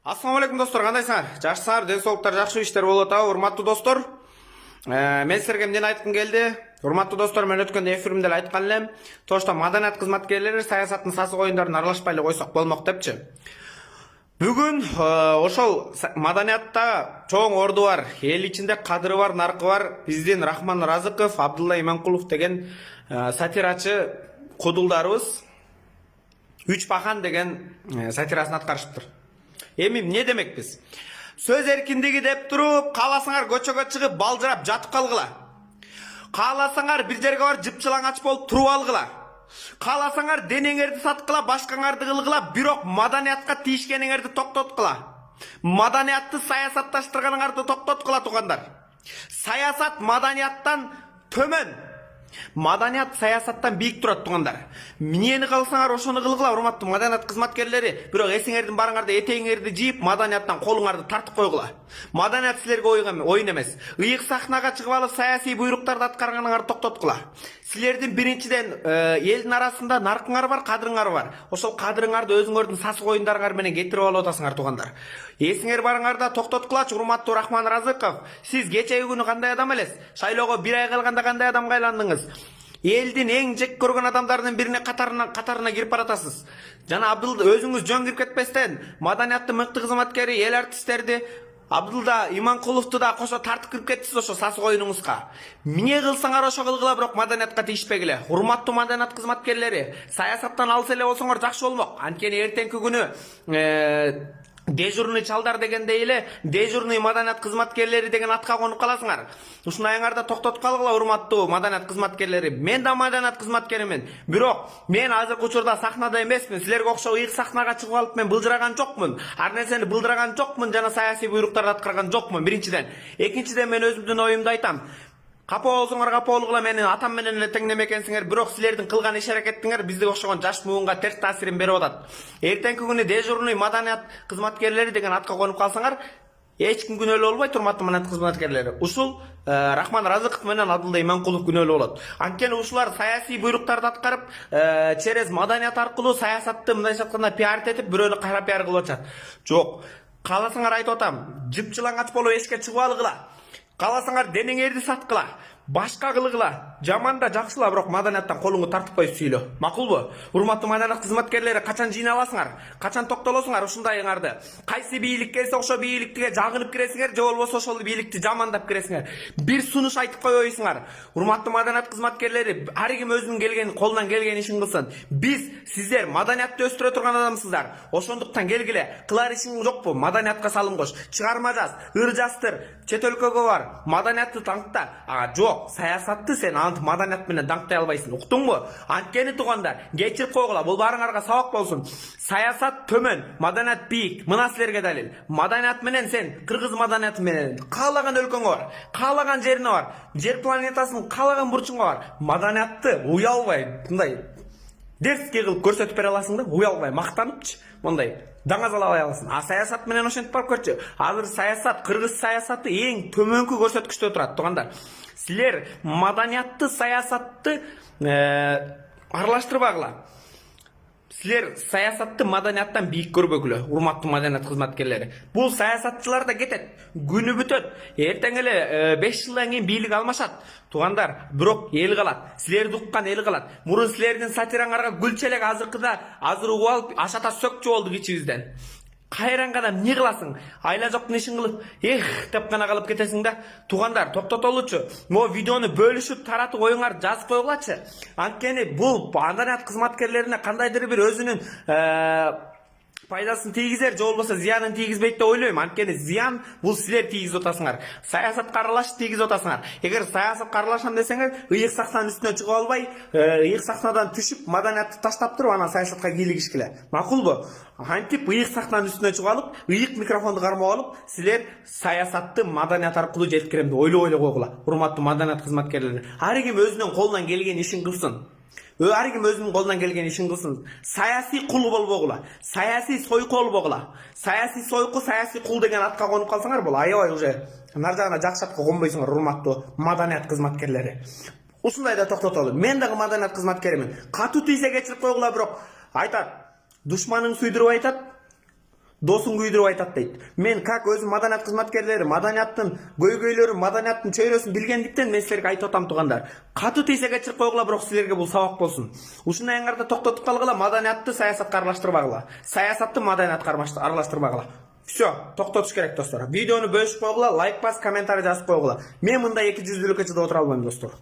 Ассаламу алейкум достор, кандайсыңар? Жакшысыңар, ден соолуктар жакшы иштер болуп атабы, урматтуу достор. Мен силерге эмнени айткым келди? Урматтуу достор, мен өткөндө эфиримде эле айткан элем. Тошто маданият кызматкерлери саясаттын сасык оюндарын аралашпай эле койсок болмок депчи. Бүгүн ошол маданиятта чоң орду бар, эл ичинде кадыры бар, наркы бар. Биздин Рахман Разыков, Абдулла Иманкулов деген сатирачы кудулдарыбыз Үч Бахан деген сатирасын аткарышыптыр. Эми эмне демекпиз? Сөз эркиндиги деп туруп, кааласаңар көчөгө чыгып балжырап жатып калгыла. Кааласаңар бир жерге барып жыпчылаңач болуп туруп алгыла. Кааласаңар денеңерди саткыла, башкаңарды кылгыла, бирок маданиятка тийишкениңерди токтоткула. Маданиятты саясатташтырганыңарды токтоткула туугандар. Саясат маданияттан төмөн. Маданият саясаттан бийик турат туугандар. Эмнени кылсаңар ошону кылгыла, урматтуу маданият кызматкерлери. Бирок эсиңердин барыңарды этегиңерди жийип, маданияттан колуңарды тартып койгула. Маданият силерге оюн эмес. Ыйык сахнага чыгып алып саясий буйруктарды аткарганыңарды токтоткула. Силердин биринчиден элдин арасында наркыңар бар, кадырыңар бар. Ошол кадырыңарды өзүңөрдүн сасык оюндарыңар менен кетирип алып атасыңар туугандар. Эсиңер барыңарда токтоткулачы, урматтуу Рахман Разыков. Сиз кечеги күнү кандай адам элес? Шайлоого бир ай калганда кандай адамга айландыңыз? Элдин эң жек көргөн адамдардын бирине катарына кирип баратасыз. Жана Абдулда өзүңүз жөн кирип кетпестен, маданияттын мыкты кызматкери, эл артисттерди Абдулда Иманкуловду да кошо тартып кирип кеттиз ошо сасык оюнуңузга. Эмне кылсаңар ошо кылгыла, бирок маданиятка тийишпегиле. Урматтуу маданият кызматкерлери, саясаттан алыс эле болсоңор жакшы болмок. Анткени эртеңки күнү дежурный чалдар дегендей эле дежурный маданият кызматкерлери деген атка конуп каласыңар. Ушунайыңарда токтотуп калгыла, урматтуу маданият кызматкерлери. Мен да маданият кызматкеримин. Бирок мен азыркы учурда сахнада эмесмин. Силерге окшоп ыйык сахнага чыгып алып мен былжыраган жокмун. Ар нерсени былдыраган жокмун жана саясий буйруктарды аткарган жокмун. Биринчиден. Экинчиден мен өзүмдүн оюмду айтам. Капа болсоңор капа болгула, менин атам менен эле тең неме экенсиңер, бирок силердин кылган иш аракетиңер бизге окшогон жаш муунга терс таасирин берип атат. Эртеңки күнү дежурный маданият кызматкерлери деген атка конуп калсаңар, эч ким күнөөлүү болбойт, урматтуу маданият кызматкерлери. Ушул Рахман Разыков менен Абдулла Иманкулов күнөөлүү болот. Анткени ушулар саясий буйруктарды аткарып, через маданият аркылуу саясатты мындайча айтканда пиар этип, бирөөнү кара пиар кылып атышат. Жок. Кааласаңар айтып атам, жыпчылаңач болуп эшикке чыгып алгыла. Кааласаңар денеңерди саткыла, башка кылгыла. Жаманда жакшыла, бирок маданияттан колуңду тартып коюп сүйлө. Макулбу? Урматтуу маданият кызматкерлери, качан жыйналасыңар? Качан токтолосуңар ушундайыңарды? Кайсы бийлик келсе ошо бийликке жагынып киресиңер, же болбосо ошол бийликти жамандап киресиңер. Бир сунуш айтып коебойсуңар. Урматтуу маданият кызматкерлери, ар ким өзүнүн келген колунан келген ишин кылсын. Биз сиздер маданиятты өстүрө турган адамсыздар. Ошондуктан келгиле. Кылар ишиң жокпу? Маданиятка салым кош. Чыгарма жаз, ыр жазтыр, чет өлкөгө бар. Маданиятты даңкта. Жок, саясатты сен ант маданият менен даңктай албайсың. Уктуңбу? Анткени туугандар, кечирип койгула, бул баарыңарга сабак болсун. Саясат төмөн, маданият бийик. Мына силерге далил. Маданият менен сен кыргыз маданияты менен каалаган өлкөңө бар, каалаган жерине бар, жер планетасынын каалаган бурчуңа бар. Маданиятты уялбай, мындай дерске кылып көрсөтүп бере аласың да, уялбай, мактаныпчы, мындай даңазалабай аласың. Саясат менен ошентип барып көрчү. Азыр саясат, кыргыз саясаты эң төмөнкү көрсөткүчтө турат, туугандар. Силер маданиятты, саясатты аралаштырбагыла. Силер саясатты маданияттан бийик көрбөгүлө, урматтуу маданият кызматкерлери. Бул саясатчылар да кетет, күнү бүтөт. Эртең эле 5 жылдан кийин бийлик алмашат. Туугандар, бирок эл калат. Силерди уккан эл калат. Мурун силердин сатираңарга гүлчелек, азыр угуп алып ашата сөкчү болдук ичибизден. Кайрангада эмне кыласың? Айла жоктун ишин кылып, деп гана калып кетесиң да. Туугандар, токтотолучу. Могу видеону бөлүшүп, таратып коюңар, жазып койгулачы. Анткени бул маданият кызматкерлерине кандайдыр бир өзүнүн пайдасын тийгизер, же болбосо зыянын тийгизбейт деп ойлойм. Анткени зыян бул силер тийгизип атасыңар. Саясатка аралашып тийгизип атасыңар. Эгер саясатка аралашам десеңер, ыйык сахнанын үстүнө чыгып албай, ыйык сахнадан түшүп, маданиятты таштап туруп, анан саясатка кийлигишкиле. Макулбу? Антип ыйык сахнанын үстүнө чыгып алып, ыйык микрофонду кармап алып, силер саясатты маданият аркылуу жеткирем деп ойлой койгула. Урматтуу маданият кызматкерлери, ар ким өзүнүн колунан келген ишин кылсын. Ар ким өзүнүн колунан келген ишин кылсын. Саясий кул болбогула. Саясий сойку болбогула. Саясий сойку, саясий кул деген атка конуп калсаңар болот. Аябай уже нар жагына жакшы атка конбойсуңар, урматтуу маданият кызматкерлери. Ушундайда токтотолу. Мен дагы маданият кызматкеримин. Катуу тийсе кечирип койгула, бирок айтат. Душманың сүйдүрүп айтат. досын күйдіріп айтат дейт. Мен как өзім маданият кызматкерлери, маданияттын көйгөйлөрү, маданияттын чөйрөсүн билгендиктен мен силерге айтып атам туугандар. Катуу тийсе кечирип койгула, бирок силерге бул сабак болсун. Ушундай аңарда токтотуп калгыла, маданиятты саясатка аралаштырбагыла. Саясатты маданиятка аралаштырбагыла. Все, токтотуш керек достор. Видеону бөлүшүп койгула, лайк бас, комментарий жазып койгула. Мен мындай 200-лүккө чыдап отура албайм достор.